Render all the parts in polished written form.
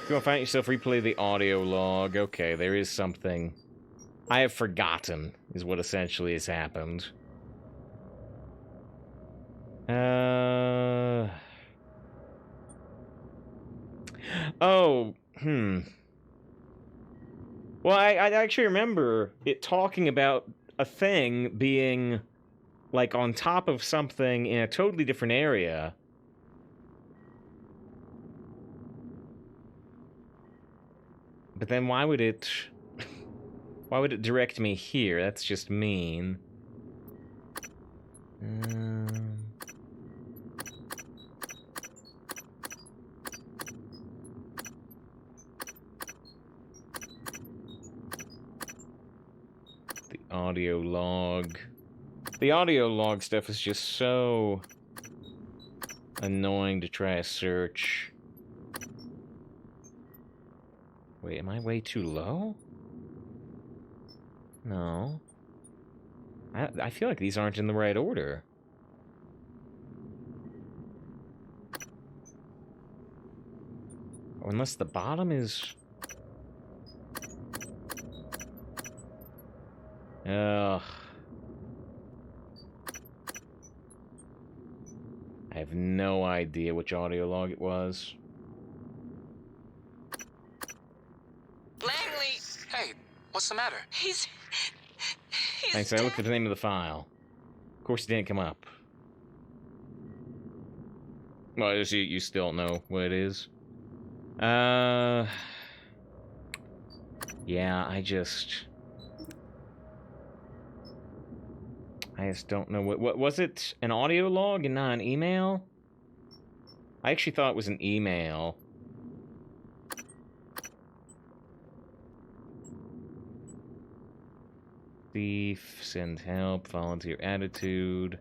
If you find yourself, replay the audio log. Okay, there is something. I have forgotten, is what essentially has happened. Oh, Well, I actually remember it talking about a thing being, like, on top of something in a totally different area. But then why would it... Why would it direct me here? That's just mean. The audio log. The audio log stuff is just so annoying to try to search. Wait, am I way too low? No. I feel like these aren't in the right order. Or unless the bottom is... Ugh. I have no idea which audio log it was. Langley! Hey, what's the matter? He's Thanks, I looked at the name of the file. Of course it didn't come up. Well, you still don't know what it is. Yeah, I just don't know what was it, an audio log and not an email? I actually thought it was an email. Thief, send help, volunteer attitude.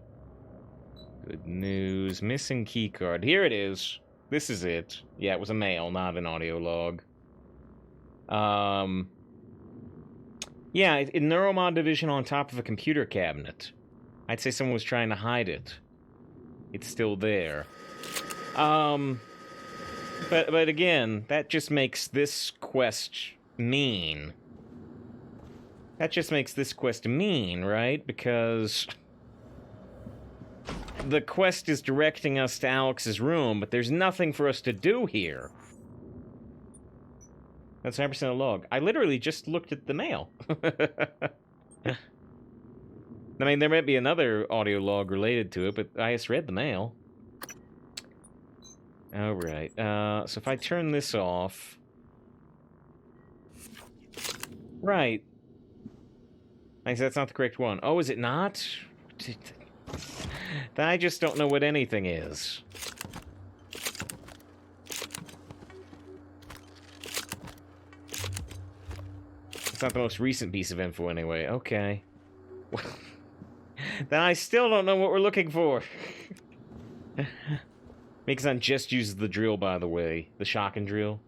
Good news, missing keycard. Here it is. This is it. Yeah, it was a mail, not an audio log. Yeah, in Neuromod division on top of a computer cabinet. I'd say someone was trying to hide it. It's still there. But again, that just makes this quest mean. That just makes this quest mean, right? Because the quest is directing us to Alex's room, but there's nothing for us to do here. That's 100% a log. I literally just looked at the mail. I mean, there might be another audio log related to it, but I just read the mail. Alright, so if I turn this off... Right. I guess that's not the correct one. Oh, is it not? I just don't know what anything is. It's not the most recent piece of info anyway. Okay. Then I still don't know what we're looking for. Mixon just uses the drill, by the way. The shock and drill.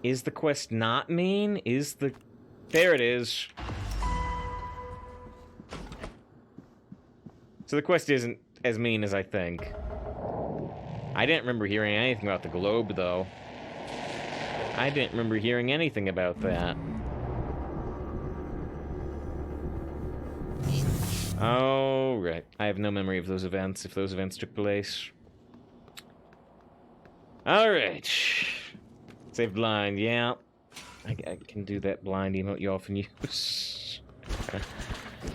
Is the quest not mean? Is the... There it is. So the quest isn't as mean as I think. I didn't remember hearing anything about the globe, though. I didn't remember hearing anything about that. Oh, right. I have no memory of those events, if those events took place. Alright. Save blind, yeah. I can do that blind emote you often use.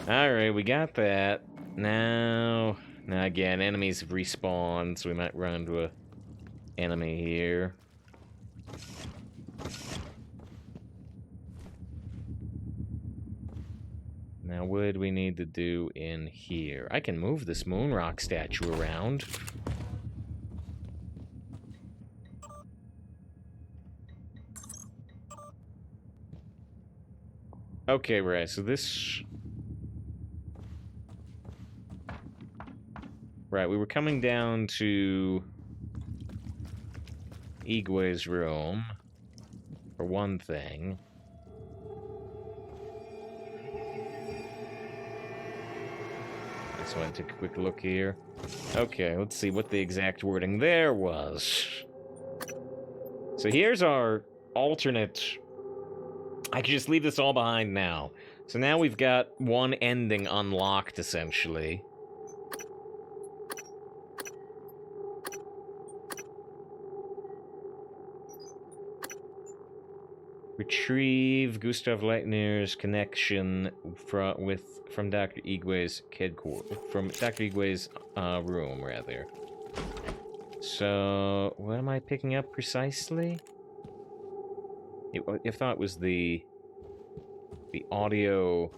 Alright, we got that. Now again, enemies have respawned, so we might run into a enemy here. Now, what do we need to do in here? I can move this Moonrock statue around. Okay, right, so this... Right, we were coming down to Igwe's room, for one thing. so I took a quick look here. Okay, let's see what the exact wording there was. So here's our alternate. I can just leave this all behind now. So now we've got one ending unlocked, essentially. Retrieve Gustav Leitner's connection from Dr. Igwe's room, rather. So, what am I picking up precisely? I thought it was the audio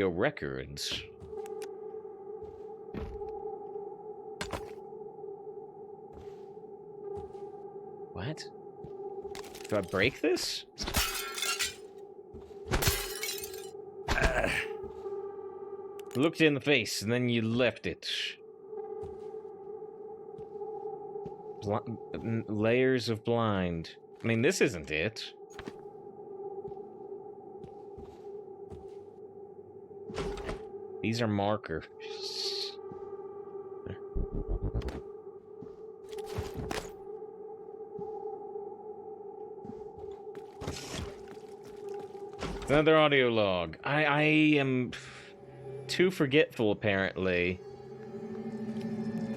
records. What? Do I break this? Looked in the face, and then you left it. Layers of blind. I mean, this isn't it. These are markers. Another audio log. I am too forgetful, apparently.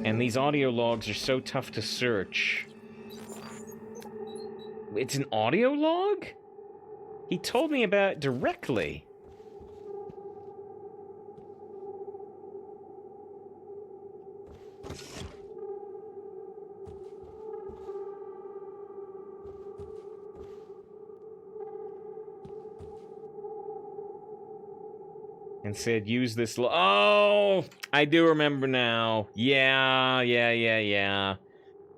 And these audio logs are so tough to search. It's an audio log? He told me about it directly. And said, use this oh! I do remember now. Yeah.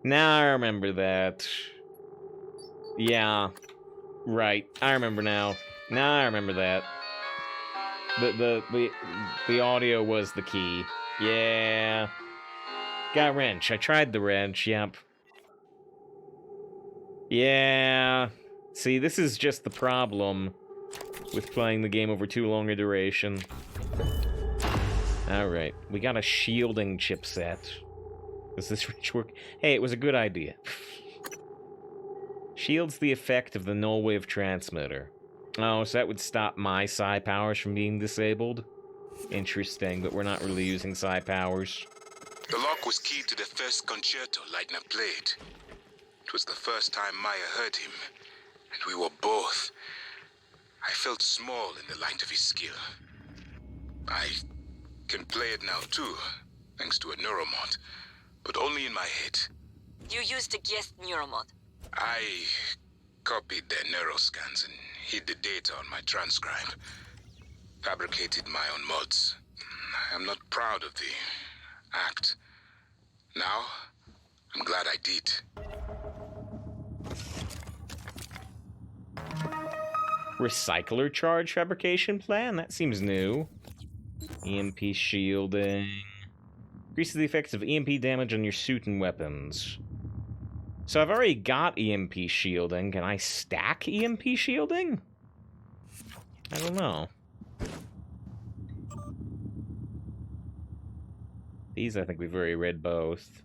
Now I remember that. Yeah. Right. I remember now. Now I remember that. The audio was the key. Yeah. Got wrench. I tried the wrench, yep. Yeah. See, this is just the problem with playing the game over too long a duration. Alright, we got a shielding chipset. Does this wrench work? Hey, it was a good idea. Shields the effect of the null wave transmitter. Oh, so that would stop my psi powers from being disabled? Interesting, but we're not really using psi powers. The lock was keyed to the first concerto Leitner played. It was the first time Maya heard him, and we were both. I felt small in the light of his skill. I can play it now too, thanks to a neuromod, but only in my head. You used a guest neuromod. I copied their neuroscans and hid the data on my transcribe. Fabricated my own mods. I'm not proud of the act. Now, I'm glad I did. Recycler charge fabrication plan? That seems new. EMP shielding. Increases the effects of EMP damage on your suit and weapons. So I've already got EMP shielding. Can I stack EMP shielding? I don't know. These, I think we've already read both.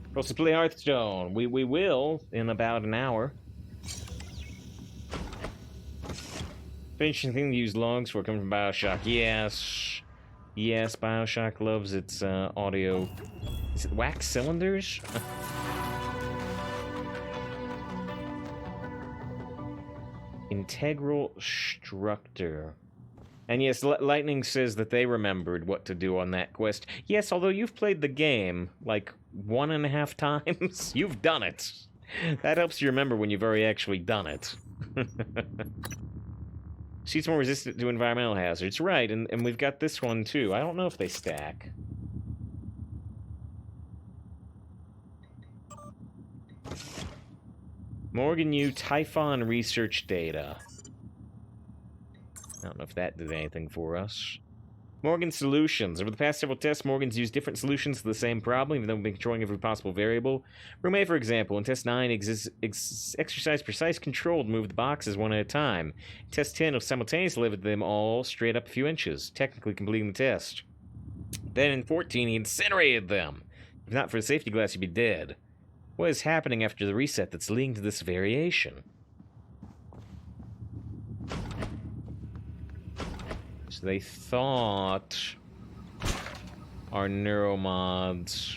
We'll also play Hearthstone. We will in about an hour. Interesting thing to use logs for coming from Bioshock. Yes. Yes, Bioshock loves its audio. Is it wax cylinders? Integral structure. And yes, Lightning says that they remembered what to do on that quest. Yes, although you've played the game, like, 1.5 times. You've done it. That helps you remember when you've already actually done it. She's more resistant to environmental hazards. Right, and we've got this one, too. I don't know if they stack. Morgan U. Typhon research data. I don't know if that did anything for us. Morgan's solutions. Over the past several tests, Morgan's used different solutions to the same problem, even though we've been controlling every possible variable. Room A, for example, in Test 9, exercise precise control to move the boxes one at a time. In Test 10, will simultaneously lift them all straight up a few inches, technically completing the test. Then in 14, he incinerated them. If not for the safety glass, you'd be dead. What is happening after the reset that's leading to this variation? So they thought our neuromods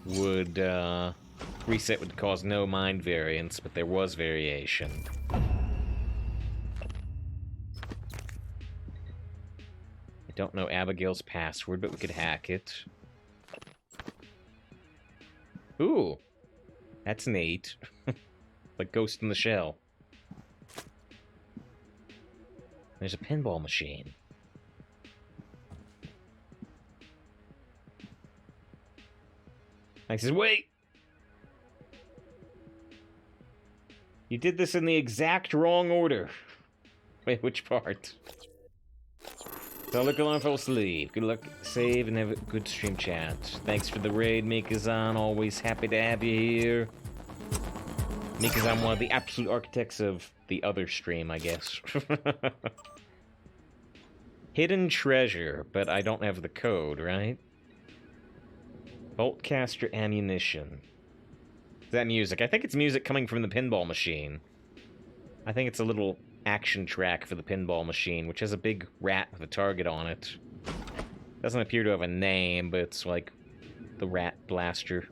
would reset would cause no mind variance, but there was variation. I don't know Abigail's password, but we could hack it. Ooh, that's neat. Like Ghost in the Shell. There's a pinball machine. I says, wait! You did this in the exact wrong order. Wait, which part? So look along, fell asleep. Good luck, save, and have a good stream chat. Thanks for the raid, Mikazan. Always happy to have you here. Mikazan, one of the absolute architects of the other stream, I guess. Hidden treasure, but I don't have the code, right? Boltcaster ammunition. Is that music? I think it's music coming from the pinball machine. I think it's a little action track for the pinball machine, which has a big rat with a target on it. Doesn't appear to have a name, but it's like the rat blaster.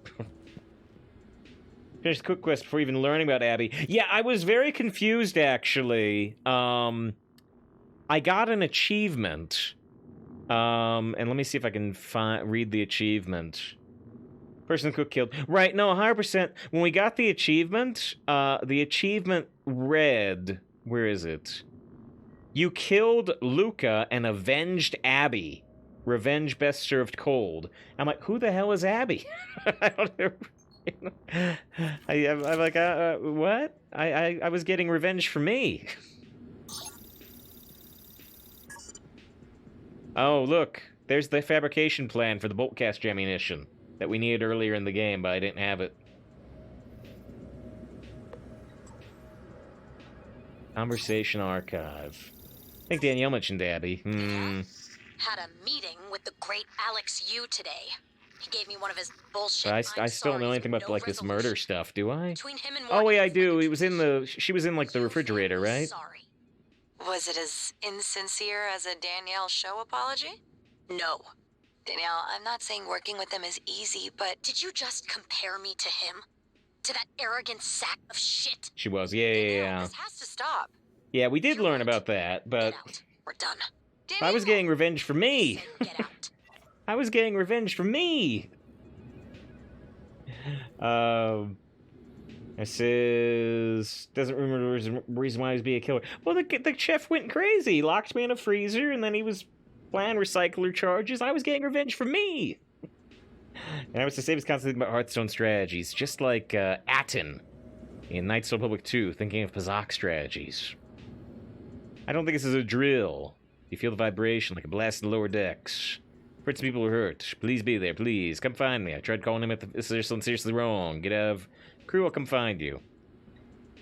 Finish the quick quest before even learning about Abby. Yeah, I was very confused, actually. I got an achievement. And let me see if I can read the achievement. Person the cook killed. Right, no, 100%. When we got the achievement read... Where is it? You killed Luca and avenged Abby. Revenge best served cold. I'm like, who the hell is Abby? I don't know. I'm like, what? I was getting revenge for me. Oh, look. There's the fabrication plan for the boltcaster ammunition that we needed earlier in the game, but I didn't have it. Conversation archive. I think Danielle mentioned Abby. Had a meeting with the great Alex Yu today. He gave me one of his bullshit. But I still don't know anything about like this murder stuff, do I? Between him and oh wait, I do. He was in the. She was in like the refrigerator, right? Sorry. Was it as insincere as a Danielle show apology? No. Danielle, I'm not saying working with him is easy, but did you just compare me to him? To that arrogant sack of shit? She was, yeah. This has to stop. Yeah, we did learn about that, but Get out. We're done. I was getting revenge for me. Get out. I was getting revenge for me. It says doesn't remember the reason why he was being a killer. Well, the chef went crazy, locked me in a freezer, and then he was playing recycler charges. I was getting revenge for me. And I was to save his constantly about Hearthstone strategies, just like Atten in Knights of the Republic 2, thinking of Pazak strategies. I don't think this is a drill. You feel the vibration like a blast in the lower decks. Hurts people who hurt. Please be there, please. Come find me. I tried calling him if there's something seriously wrong. Get out of crew, I'll come find you.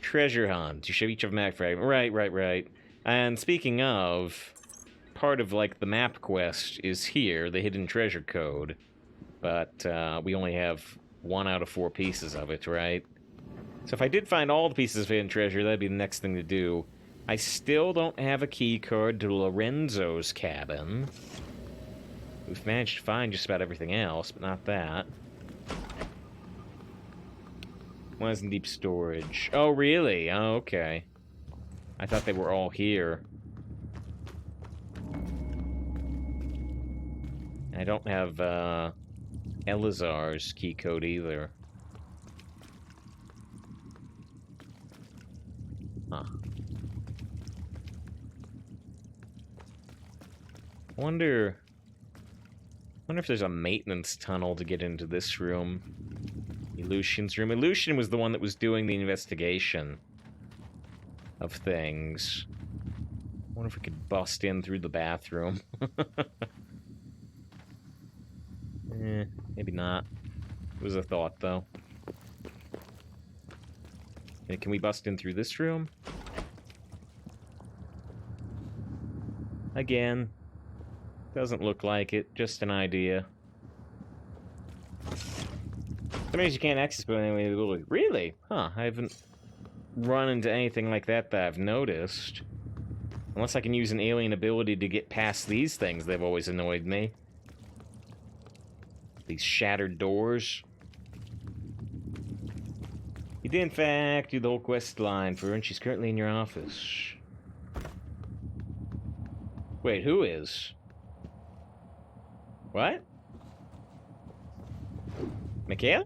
Treasure hunt. You should each have a map fragment. Right. And speaking of, part of like the map quest is here, the hidden treasure code. But we only have 1 out of 4 pieces of it, right? So if I did find all the pieces of hidden treasure, that'd be the next thing to do. I still don't have a key card to Lorenzo's cabin. We've managed to find just about everything else, but not that. One is in deep storage. Oh, really? Oh, okay. I thought they were all here. I don't have, Elazar's key code either. Huh. Wonder if there's a maintenance tunnel to get into this room. Illusion's room. Illusion was the one that was doing the investigation of things. wonder if we could bust in through the bathroom. Maybe not. It was a thought, though. Okay, can we bust in through this room? Again. Doesn't look like it. Just an idea. That means you can't access it anyway. Really? Huh, I haven't run into anything like that I've noticed. Unless I can use an alien ability to get past these things, they've always annoyed me. These shattered doors. You did, in fact, do the whole quest line for her, and she's currently in your office. Wait, who is? What? Michaela?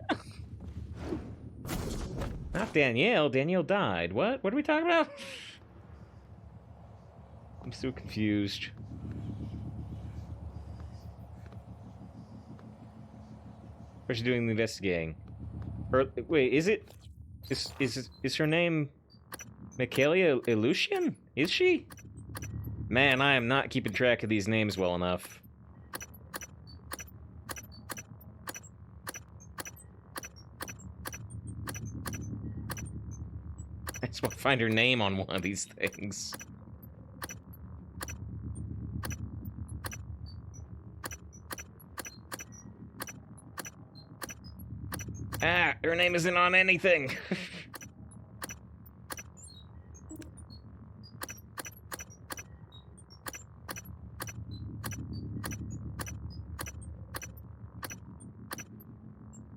Not Danielle. Danielle died. What? What are we talking about? I'm so confused. What's she doing the investigating? Or, wait, is it... Is her name... Michaela Ilyushin? Is she? Man, I am not keeping track of these names well enough. I just want to find her name on one of these things. Ah, her name isn't on anything.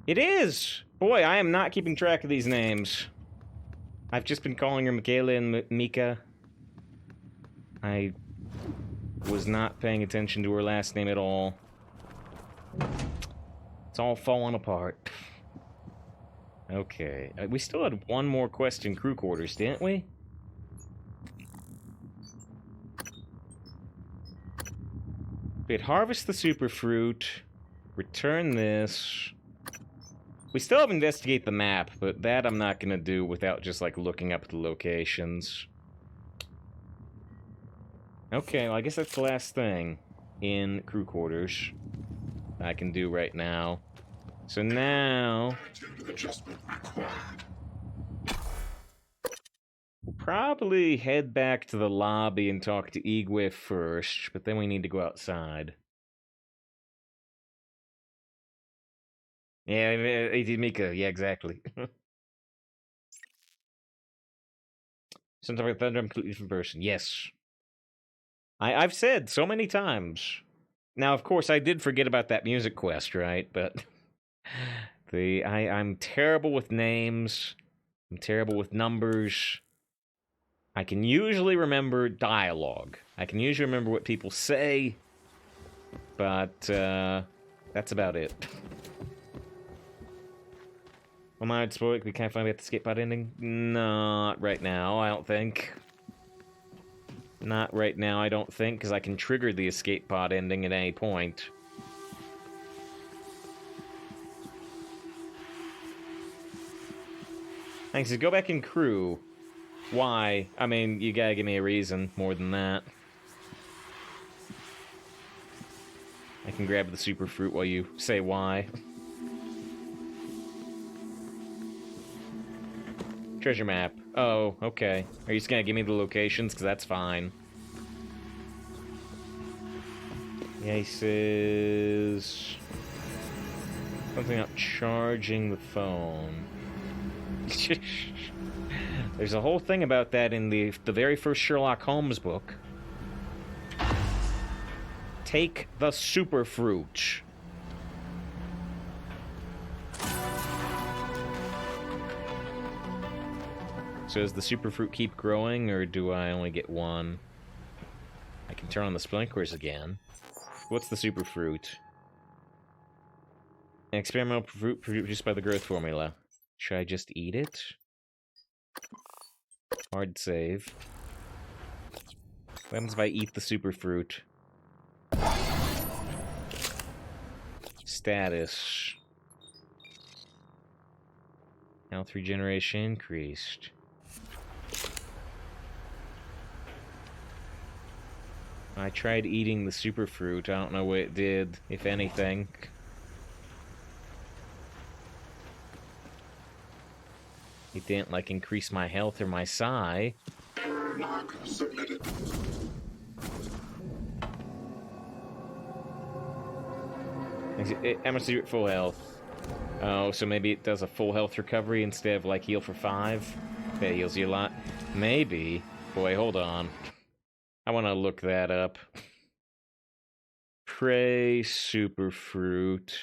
It is! Boy, I am not keeping track of these names. I've just been calling her Michaela and Mika. I was not paying attention to her last name at all. It's all falling apart. Okay. We still had one more quest in crew quarters, didn't we? We'd harvest the superfruit. Return this. We still have investigate the map, but that I'm not gonna do without just, like, looking up the locations. Okay, well, I guess that's the last thing in crew quarters I can do right now. So now... we'll probably head back to the lobby and talk to Igwe first, but then we need to go outside. Yeah, Mika, yeah, exactly. Sometimes like Thunder, I'm a completely different person. Yes. I've said so many times. Now, of course, I did forget about that music quest, right? But I'm terrible with names. I'm terrible with numbers. I can usually remember dialogue. I can usually remember what people say. But that's about it. Am I spoiled? We can't finally get the skate pod ending? Not right now, I don't think. Not right now, I don't think, because I can trigger the escape pod ending at any point. Thanks, go back in crew. Why? I mean, you gotta give me a reason more than that. I can grab the super fruit while you say why. Treasure map. Oh, okay. Are you just gonna give me the locations? Because that's fine. Yeah, he says... something about charging the phone. There's a whole thing about that in the very first Sherlock Holmes book. Take the superfruit. So does the superfruit keep growing, or do I only get one? I can turn on the sprinklers again. What's the superfruit? An experimental fruit produced by the growth formula. Should I just eat it? Hard save. What happens if I eat the superfruit? Status. Health regeneration increased. I tried eating the superfruit. I don't know what it did, if anything. It didn't, like, increase my health or my psi. Log submitted. How much do you at full health? Oh, so maybe it does a full health recovery instead of, like, heal for 5? That heals you a lot. Maybe. Boy, hold on. I want to look that up. Prey Superfruit. Is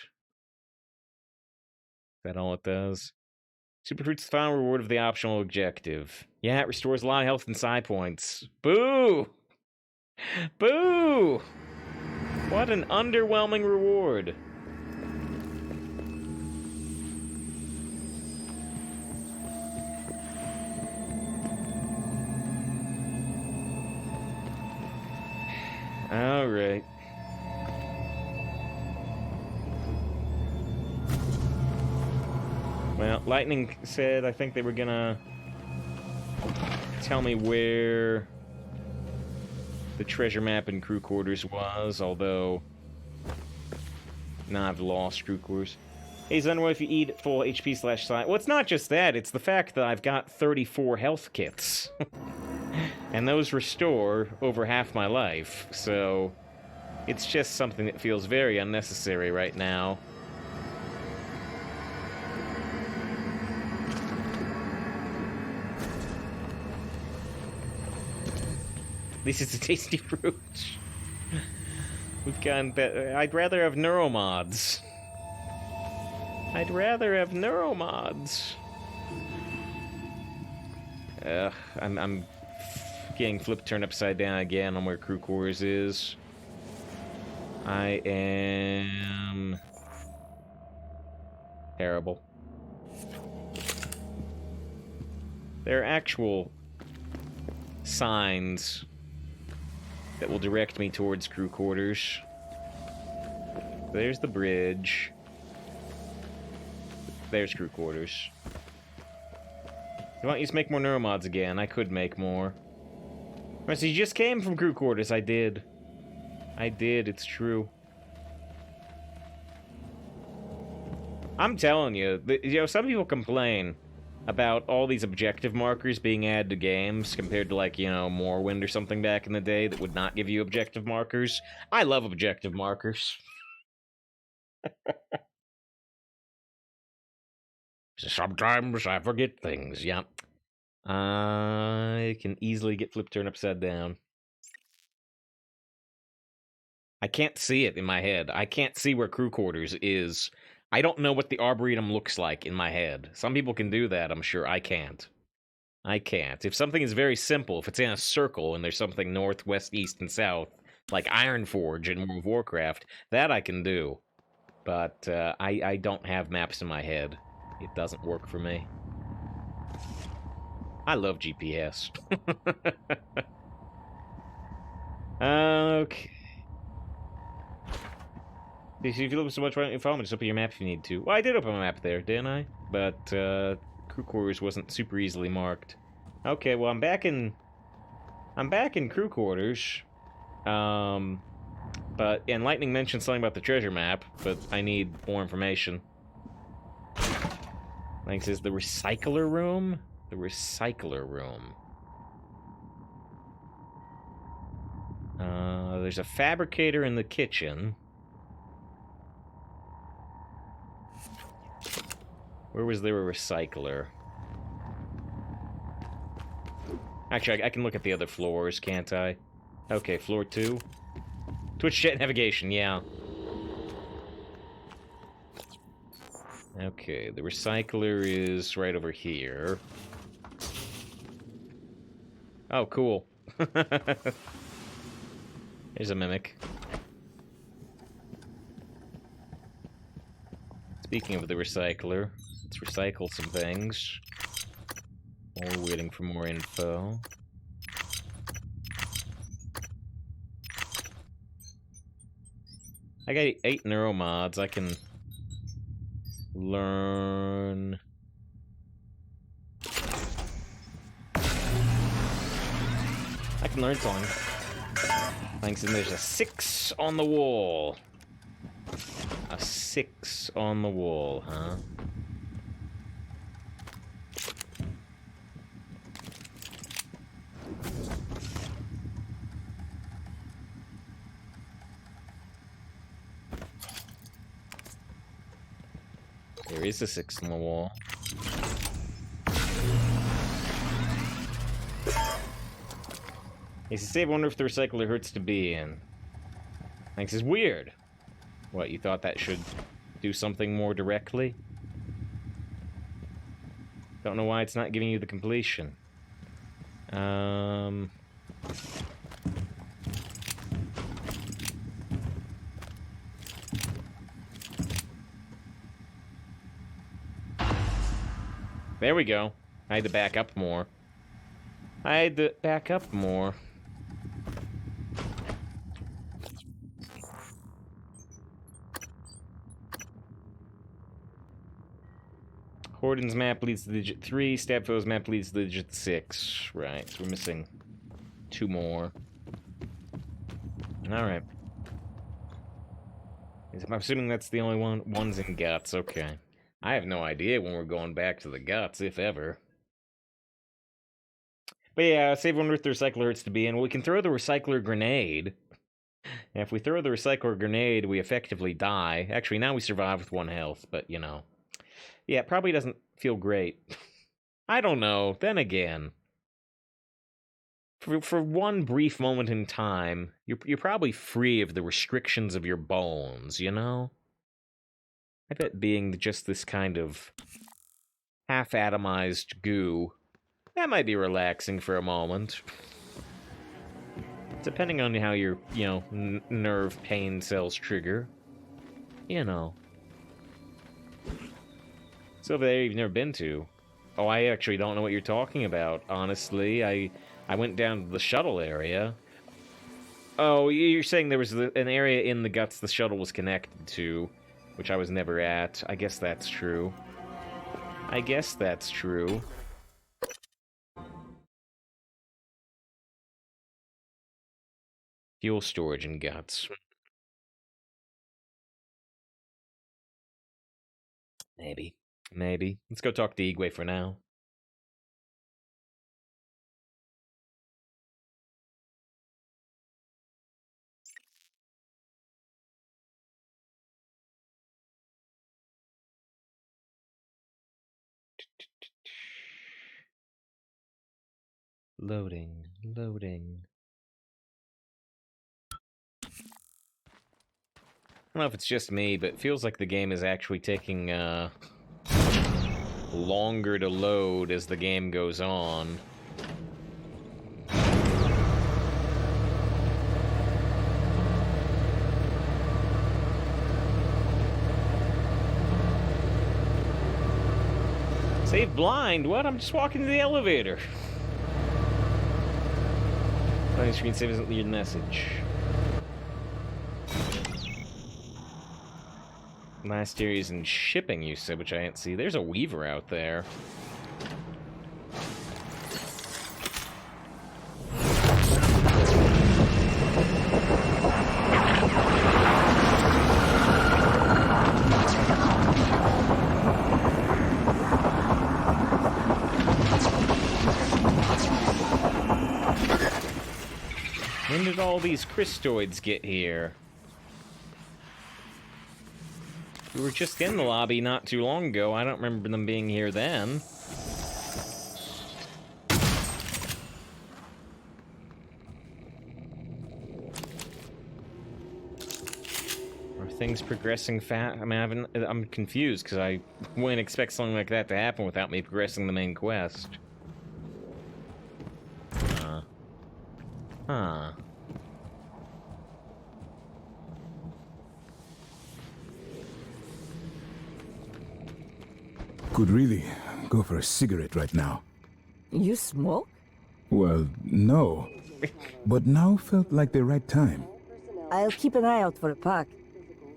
that all it does? Superfruit's the final reward of the optional objective. Yeah, it restores a lot of health and psi points. Boo! Boo! What an underwhelming reward. All right. Well, Lightning said I think they were gonna tell me where the treasure map in crew quarters was, although now I've lost crew quarters. Hey, Zenro, if you eat at full HP / psi. Well, it's not just that, it's the fact that I've got 34 health kits. And those restore over half my life, so it's just something that feels very unnecessary right now. This is a tasty fruit. We've gotten better. I'd rather have neuromods. I'd rather have neuromods. I'm getting flipped turned upside down again on where crew quarters is. I am terrible. There are actual signs that will direct me towards crew quarters. There's the bridge. There's crew quarters. You want you to make more neuromods again? I could make more. So you just came from crew quarters. I did. It's true. I'm telling you, some people complain about all these objective markers being added to games compared to, like, Morrowind or something back in the day that would not give you objective markers. I love objective markers. Sometimes I forget things, yeah. I can easily get flipped turned upside down. I can't see it in my head. I can't see where crew quarters is. I don't know what the Arboretum looks like in my head. Some people can do that, I'm sure. I can't. If something is very simple, if it's in a circle and there's something north, west, east, and south, like Ironforge in World of Warcraft, that I can do. But I don't have maps in my head. It doesn't work for me. I love GPS. Okay. If you look so much, why don't you follow me? Just open your map if you need to. Well, I did open my map there, didn't I? But crew quarters wasn't super easily marked. Okay, well I'm back in crew quarters. And Lightning mentioned something about the treasure map, but I need more information. Lightning says the recycler room? The recycler room. There's a fabricator in the kitchen. Where was there a recycler? Actually, I can look at the other floors, can't I? Okay, floor 2. Twitch chat navigation, yeah. Okay, the recycler is right over here. Oh, cool. There's a mimic. Speaking of the recycler, let's recycle some things. While we're waiting for more info. I got 8 neuromods. I can learn. I can learn something. Thanks, and there's a 6 on the wall. A 6 on the wall, huh? There is a 6 on the wall. He says, I wonder if the recycler hurts to be in. Thanks is weird. What, you thought that should do something more directly? Don't know why it's not giving you the completion. There we go. I had to back up more. Horden's map leads to digit 3, Stabfo's map leads to digit 6. Right, so we're missing 2 more. Alright. I'm assuming that's the only one's in Guts, okay. I have no idea when we're going back to the Guts, if ever. But yeah, save one with the recycler hurts to be in. We can throw the recycler grenade. And if we throw the recycler grenade, we effectively die. Actually, now we survive with 1 health, but, you know. Yeah, it probably doesn't feel great. I don't know. Then again, for one brief moment in time, you're probably free of the restrictions of your bones, you know? I bet being just this kind of half-atomized goo, that might be relaxing for a moment. Depending on how your, you know, nerve pain cells trigger. You know. So over there you've never been to. Oh, I actually don't know what you're talking about, honestly. I went down to the shuttle area. Oh, you're saying there was an area in the Guts the shuttle was connected to, which I was never at. I guess that's true. Fuel storage in Guts. Maybe. Let's go talk to Igwe for now. Loading. I don't know if it's just me, but it feels like the game is actually taking, longer to load as the game goes on. Save blind? What? I'm just walking to the elevator. Loading screen save isn't your message. Last area's in shipping, you said, which I didn't see. There's a Weaver out there. When did all these Christoids get here? We were just in the lobby not too long ago. I don't remember them being here then. Are things progressing fast? I mean, I'm confused because I wouldn't expect something like that to happen without me progressing the main quest. Huh. Could really go for a cigarette right now. You smoke? Well, no. But now felt like the right time. I'll keep an eye out for a pack.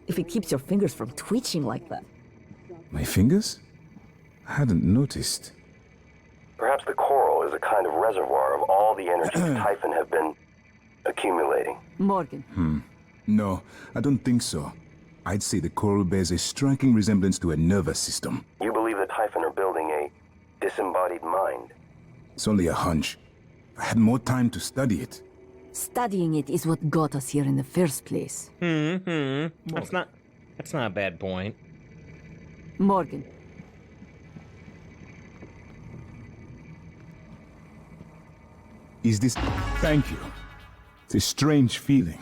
If it keeps your fingers from twitching like that. My fingers? I hadn't noticed. Perhaps the coral is a kind of reservoir of all the energy the Typhon have been... accumulating. Morgan, No, I don't think so. I'd say the coral bears a striking resemblance to a nervous system. You believe that Hyphen are building a disembodied mind? It's only a hunch. If I had more time to study it. studying it is what got us here in the first place. That's not a bad point. Morgan, Is this... Thank you. It's a strange feeling.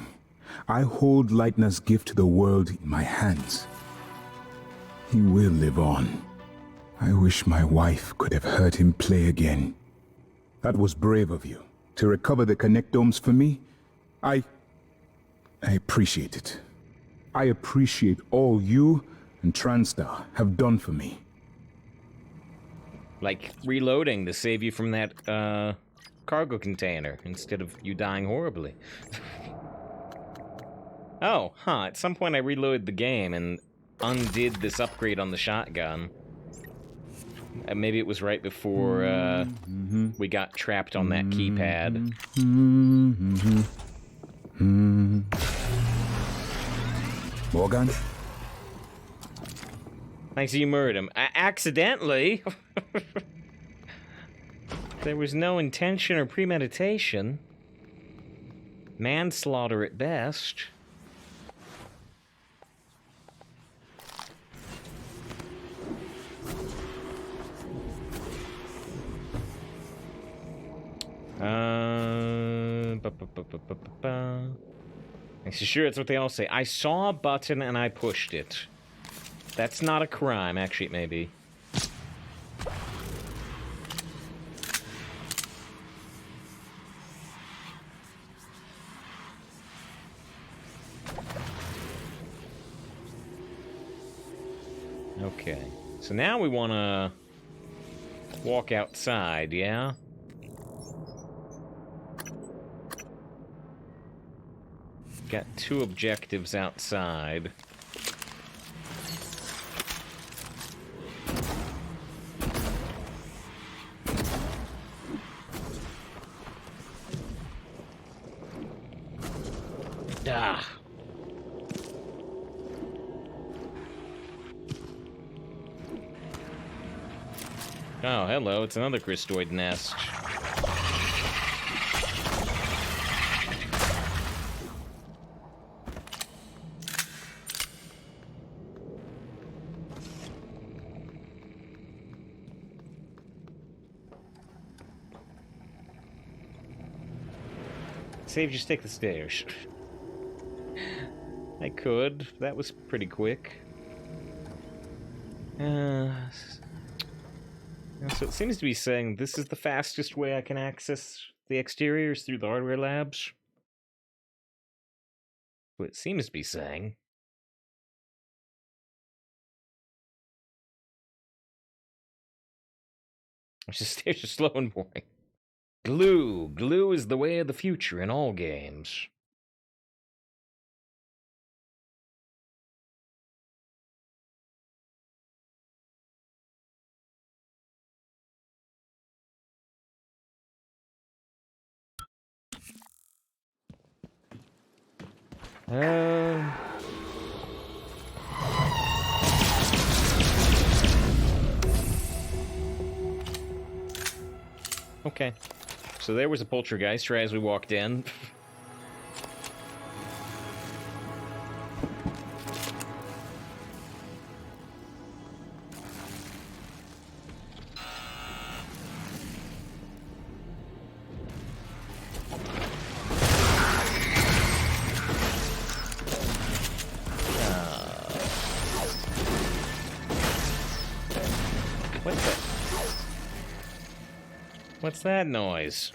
I hold Leitner's gift to the world in my hands. He will live on. I wish my wife could have heard him play again. That was brave of you. To recover the connectomes for me, I appreciate it. I appreciate all you and Transtar have done for me. Like reloading to save you from that, cargo container instead of you dying horribly. Oh, At some point I reloaded the game and undid this upgrade on the shotgun. Maybe it was right before, we got trapped on that keypad. Morgan? Thanks, you murdered him. Accidentally? There was no intention or premeditation. Manslaughter at best. Sure, that's what they all say. I saw a button and I pushed it. That's not a crime. Actually, it may be. Okay. So now we want to walk outside, yeah? Got two objectives outside. Ah. Oh, hello, it's another Christoid nest. Save, just take the stairs. I could. That was pretty quick. So it seems to be saying this is the fastest way I can access the exteriors through the hardware labs. What it seems to be saying. The stairs are slow and boring. Glue. Glue is the way of the future in all games. Okay. So there was a poltergeist right as we walked in. What's that noise?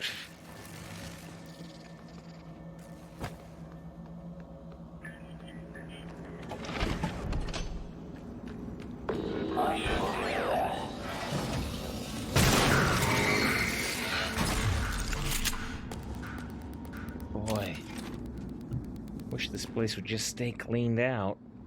Boy. Wish this place would just stay cleaned out.